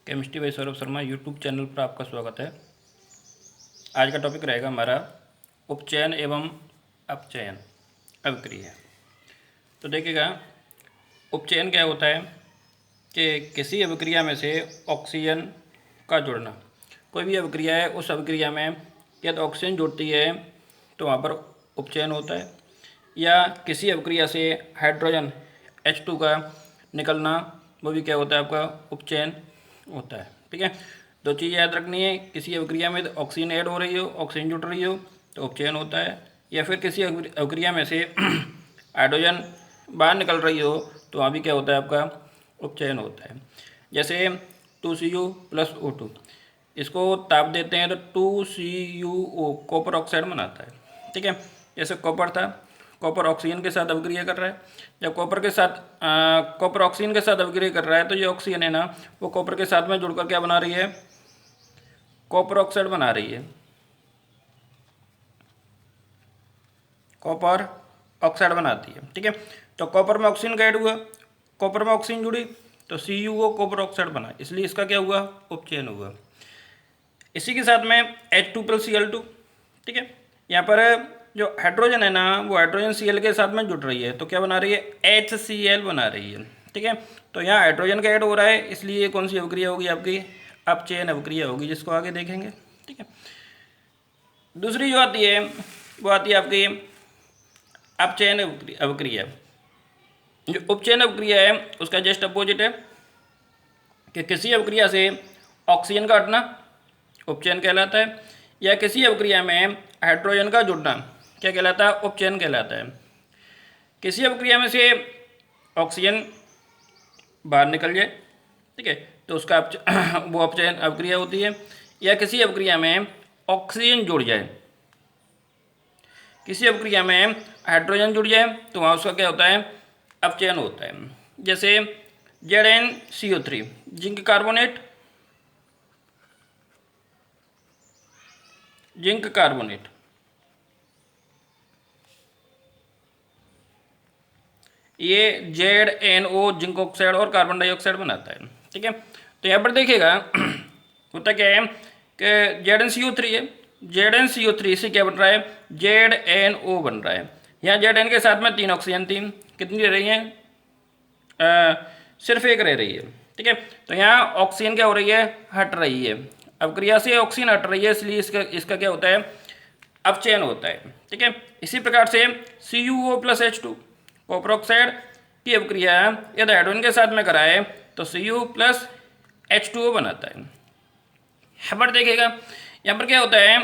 Chemistry bye Saurabh Sharma YouTube channel पर आपका स्वागत है। आज का टॉपिक रहेगा हमारा उपचयन एवं अपचयन अभिक्रिया। तो देखिएगा, उपचयन क्या होता है कि किसी अभिक्रिया में से ऑक्सीजन का जुड़ना। कोई भी अभिक्रिया है, उस अभिक्रिया में यदि ऑक्सीजन जुड़ती है तो वहाँ पर उपचयन होता है, या किसी अभिक्रिया से हाइड्रोजन H2 का निकलना, वो भी क्या होता है, आपका उपचयन होता है। ठीक है, दो चीज़ याद रखनी है, किसी अभिक्रिया में ऑक्सीजन ऐड हो रही हो, ऑक्सीजन जुड़ रही हो तो उपचयन होता है, या फिर किसी अभिक्रिया में से हाइड्रोजन बाहर निकल रही हो तो वहाँ भी क्या होता है, आपका उपचयन होता है। जैसे 2Cu+O2, इसको ताप देते हैं तो 2CuO कॉपर ऑक्साइड बनाता है। ठीक है, जैसे कॉपर था, कॉपर ऑक्सीजन के साथ अभिक्रिया कर रहा है। जब कॉपर ऑक्सीजन के साथ अभिक्रिया कर रहा है तो ये ऑक्सीजन है ना, वो कॉपर के साथ में जुड़कर क्या बना रही है, कॉपर ऑक्साइड बना रही है, कॉपर ऑक्साइड बनाती है। ठीक है, तो कॉपर में ऑक्सीजन का ऐड हुआ, कॉपर में ऑक्सीजन जुड़ी तो CuO कॉपर ऑक्साइड बना, इसलिए इसका क्या हुआ, उपचयन हुआ। इसी के साथ में H2+Cl2। ठीक है, यहाँ पर जो हाइड्रोजन है ना, वो हाइड्रोजन Cl के साथ में जुड़ रही है तो क्या बना रही है, HCl बना रही है। ठीक है, तो यहाँ हाइड्रोजन का ऐड हो रहा है, इसलिए कौन सी अभिक्रिया होगी, आपकी अपचयन अभिक्रिया होगी, जिसको आगे देखेंगे। ठीक है, दूसरी जो आती है वो आती है आपकी अपचयन अभिक्रिया। जो उपचयन अभिक्रिया है उसका जस्ट अपोजिट है कि किसी अभिक्रिया से ऑक्सीजन का हटना उपचयन कहलाता है, या किसी अभिक्रिया में हाइड्रोजन का जुड़ना क्या कहलाता है, उपचयन कहलाता है। किसी अभिक्रिया में से ऑक्सीजन बाहर निकल जाए, ठीक है, तो उसका वो अपचयन अभिक्रिया होती है, या किसी अभिक्रिया में ऑक्सीजन जुड़ जाए, किसी अभिक्रिया में हाइड्रोजन जुड़ जाए तो वहाँ उसका क्या होता है, अपचयन होता है। जैसे ZnCO3 जिंक कार्बोनेट, ये ZnO जिंक ऑक्साइड और कार्बन डाइऑक्साइड बनाता है। ठीक है, तो यहाँ पर देखिएगा होता क्या है कि ZnCO3 है, ZnCO3 से क्या बन रहा है, ZnO बन रहा है। यहाँ Zn के साथ में 3 ऑक्सीजन थी, कितनी रह रही हैं, सिर्फ एक रह रही है। ठीक है, तो यहाँ ऑक्सीजन क्या हो रही है, हट रही है, अभिक्रिया से ऑक्सीजन हट रही है, इसलिए इसका क्या होता है, अपचयन होता है। ठीक है, इसी प्रकार से CuO+H2 कॉपर ऑक्साइड की अभिक्रिया यदि हाइड्रोजन के साथ में कराए तो Cu+H2O बनाता है। यहाँ पर देखिएगा, यहाँ पर क्या होता है,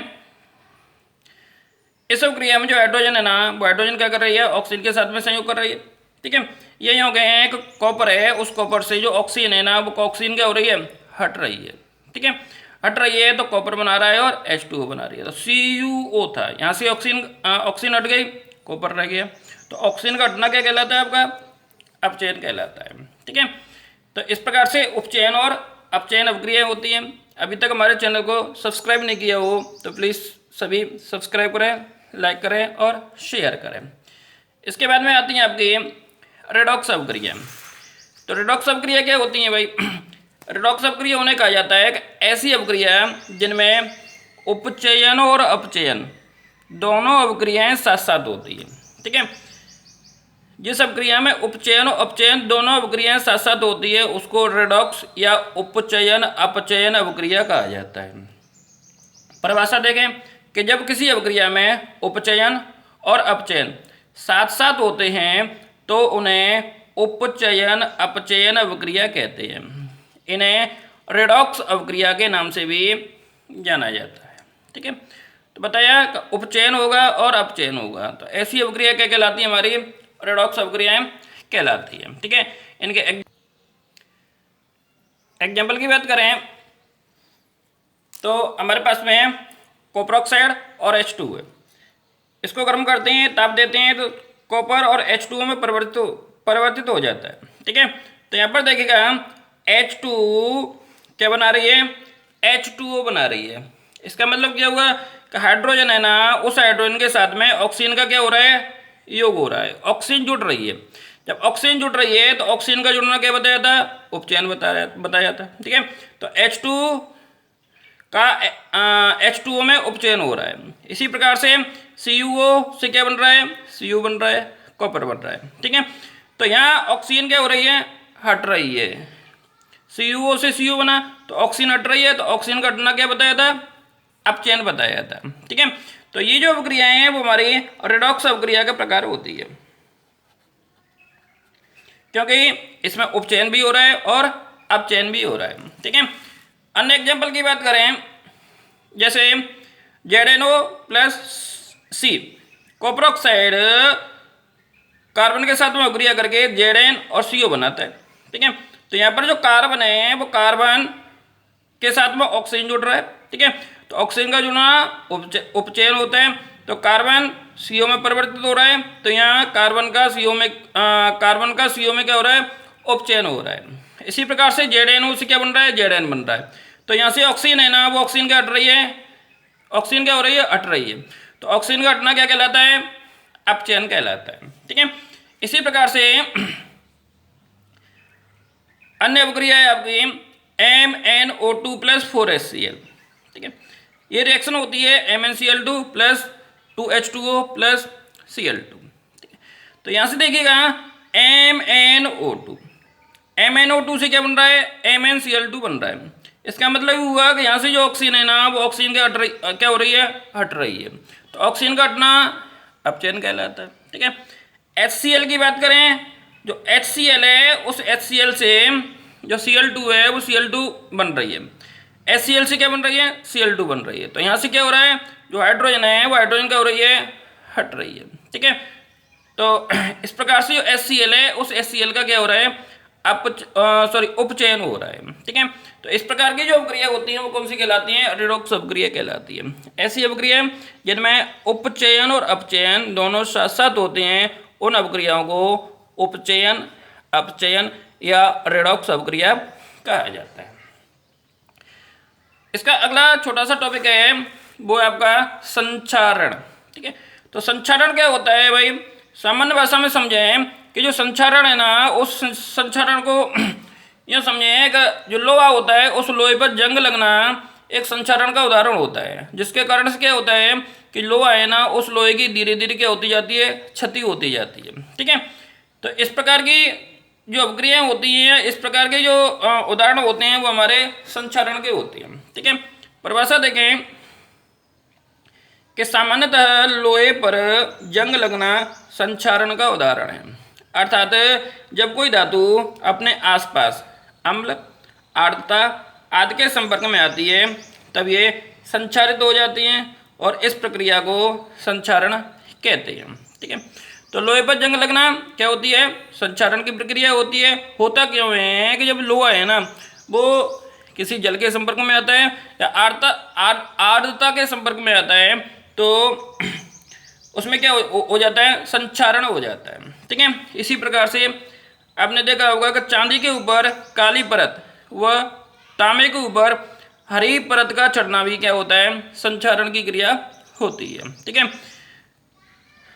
इस अभिक्रिया में जो हाइड्रोजन है ना, वो हाइड्रोजन क्या कर रही है, ऑक्सीजन के साथ में संयोग कर रही है। ठीक है, ये हो गए हैं, एक कॉपर है, उस कॉपर से जो ऑक्सीजन है ना, वो ऑक्सीजन क्या हो रही है, हट रही है। ठीक है, हट रही है तो कॉपर बना रहा है और H2O बना रही है। तो CuO था, यहाँ से ऑक्सीजन हट गई, कॉपर रह गया, तो ऑक्सीजन का हटना क्या कहलाता है, आपका अपचयन कहलाता है। ठीक है, तो इस प्रकार से उपचयन और अपचयन अभिक्रियाएं होती हैं। अभी तक हमारे चैनल को सब्सक्राइब नहीं किया हो तो प्लीज़ सभी सब्सक्राइब करें, लाइक करें और शेयर करें। इसके बाद में आती हैं आपकी रेडॉक्स अभिक्रिया। तो रेडॉक्स अभिक्रिया क्या होती है भाई, रेडॉक्स अभिक्रिया उन्हें कहा जाता है कि ऐसी अभिक्रिया जिनमें उपचयन और अपचयन दोनों अभिक्रियाएं साथ साथ होती हैं। ठीक है, जिस अभिक्रिया में उपचयन और अपचयन दोनों अभिक्रियाएं साथ साथ होती है उसको रेडॉक्स या उपचयन अपचयन अभिक्रिया कहा जाता है। परिभाषा देखें कि जब किसी अभिक्रिया में उपचयन और अपचयन साथ साथ होते हैं तो उन्हें उपचयन अपचयन अभिक्रिया कहते हैं। इन्हें रेडॉक्स अभिक्रिया के नाम से भी जाना जाता है। ठीक है, तो बताया उपचयन होगा और अपचयन होगा, तो ऐसी अभिक्रिया क्या कहलाती है, हमारी रेडॉक्स अभिक्रियाएं कहलाती है। ठीक है, इनके एग्जाम्पल की बात करें तो हमारे पास में कॉपर ऑक्साइड और H2 है, इसको गर्म करते हैं, ताप देते हैं तो कॉपर और H2O में परिवर्तित हो जाता है। ठीक है, तो यहाँ पर देखिएगा H2 क्या बना रही है, H2O बना रही है। इसका मतलब क्या हुआ कि हाइड्रोजन है ना, उस हाइड्रोजन के साथ में ऑक्सीजन का क्या हो रहा है, योग हो रहा है, ऑक्सीजन जुड़ रही है। जब ऑक्सीजन जुड़ रही है तो ऑक्सीजन का जुड़ना क्या बताया था, उपचयन बताया जाता है। ठीक है, तो H2 का H2O में उपचयन हो रहा है। इसी प्रकार से CuO से क्या बन रहा है, Cu बन रहा है, कॉपर बन रहा है। ठीक है, तो यहाँ ऑक्सीजन क्या हो रही है, हट रही है। CuO से Cu बना तो ऑक्सीजन हट रही है, तो ऑक्सीजन का हटना क्या बताया था, अपचयन बताया था। ठीक है, तो ये जो अवक्रियाएं हैं वो हमारी रेडॉक्स अवक्रिया के प्रकार होती है, क्योंकि इसमें उपचयन भी हो रहा है और अपचयन भी हो रहा है। ठीक है, अन्य एग्जाम्पल की बात करें, जैसे ZNO plus C copper oxide carbon के साथ में अभिक्रिया करके Zn और CO बनाता है। ठीक है, तो यहाँ पर जो कार्बन है वो कार्बन के साथ में ऑक्सीजन जुड़ रहा है। ठीक है, तो ऑक्सीजन का जुड़ना उपचयन होता है, तो कार्बन CO में परिवर्तित हो रहा है, तो यहाँ कार्बन का CO में क्या हो रहा है, उपचयन हो रहा है। इसी प्रकार से ZNO से क्या बन रहा है, Zn बन रहा है। तो यहाँ से ऑक्सीजन है ना, वो ऑक्सीजन क्या हट रही है, ऑक्सीजन क्या हो रही है, हट रही है। तो ऑक्सीजन का हटना क्या कहलाता है, अपचयन कहलाता है। ठीक है, इसी प्रकार से अन्य अभिक्रिया है आपकी MnO2 प्लस 4HCl। ठीक है, ये रिएक्शन होती है MnCl2 plus 2H2O plus Cl2। ठीक है, तो यहाँ से देखिएगा MnO2 से क्या बन रहा है, MnCl2 बन रहा है। इसका मतलब हुआ कि यहाँ से जो ऑक्सीजन है ना, वो ऑक्सीजन क्या हो रही है, हट रही है। तो ऑक्सीजन का हटना अपचयन कहलाता है। ठीक है, HCl की बात करें, जो HCl है उस HCl से जो Cl2 है वो Cl2 बन रही है, HCl से क्या बन रही है, Cl2 बन रही है। तो यहाँ से क्या हो रहा है, जो हाइड्रोजन है वो हाइड्रोजन क्या हो रही है, हट रही है। ठीक है, तो इस प्रकार से जो HCl है उस HCl का क्या हो रहा है, उपचयन हो रहा है। ठीक है, तो इस प्रकार की जो अभिक्रिया होती है वो कौन सी कहलाती है, रेडॉक्स अभिक्रिया कहलाती है। ऐसी अभिक्रिया जिनमें उपचयन और अपचयन दोनों साथ साथ होते हैं, उन अभिक्रियाओं को उपचयन, अपचयन या रेडॉक्स अभिक्रिया कहा जाता है। इसका अगला छोटा सा टॉपिक है वो है आपका संचारण। ठीक है, तो संचारण क्या होता है भाई, सामान्य भाषा में समझें कि जो संचारण है ना, उस संचारण को यह समझें कि जो लोहा होता है उस लोहे पर जंग लगना एक संचारण का उदाहरण होता है, जिसके कारण से क्या होता है कि लोहा है ना, उस लोहे की धीरे धीरे क्या होती जाती है, क्षति होती जाती है। ठीक है, तो इस प्रकार की जो अभिक्रियाएं होती हैं, इस प्रकार के जो उदाहरण होते हैं वो हमारे संचारण के होते हैं। ठीक है, परिभाषा देखें कि सामान्यतः लोहे पर जंग लगना संचारण का उदाहरण है, अर्थात जब कोई धातु अपने आसपास अम्ल, आर्द्रता आदि के संपर्क में आती है तब ये संचारित हो जाती हैं और इस प्रक्रिया को संचारण कहते हैं। ठीक है, तो लोहे पर जंग लगना क्या होती है, संचारण की प्रक्रिया होती है। होता क्यों है कि जब लोहा है ना वो किसी जल के संपर्क में आता है या आर्द्रता के संपर्क में आता है तो उसमें क्या हो जाता है, संचारण हो जाता है। ठीक है, इसी प्रकार से आपने देखा होगा कि चांदी के ऊपर काली परत व तांबे के ऊपर हरी परत का चढ़ना भी क्या होता है, संचारण की क्रिया होती है। ठीक है,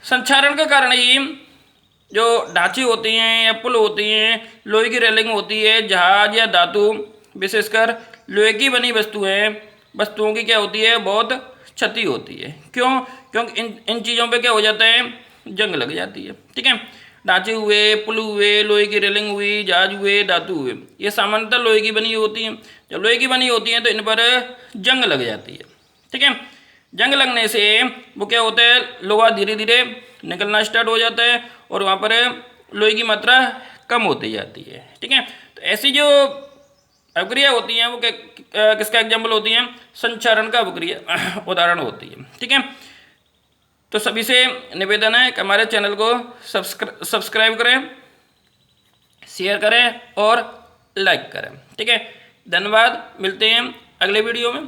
संचारण के कारण ही जो ढांचे होती हैं या पुल होती हैं, लोहे की रेलिंग होती है, जहाज या धातु विशेषकर लोहे की बनी वस्तुओं की क्या होती है, बहुत क्षति होती है। क्यों, क्योंकि इन चीज़ों पे क्या हो जाता है, जंग लग जाती है। ठीक है, ढांचे हुए, पुल हुए, लोहे की रेलिंग हुई, जहाज हुए, धातु हुए, ये सामान्यतः लोहे की बनी होती हैं। जब लोहे की बनी होती हैं तो इन पर जंग लग जाती है। ठीक है, जंग लगने से वो क्या होता है, लोहा धीरे धीरे निकलना स्टार्ट हो जाता है और वहाँ पर लोहे की मात्रा कम होती जाती है। ठीक है, तो ऐसी जो अभिक्रिया होती हैं वो किसका एग्जाम्पल होती हैं, संचारण का अभिक्रिया उदाहरण होती है। ठीक है, तो सभी से निवेदन है कि हमारे चैनल को सब्सक्राइब करें, शेयर करें और लाइक करें। ठीक है, धन्यवाद, मिलते हैं अगले वीडियो में।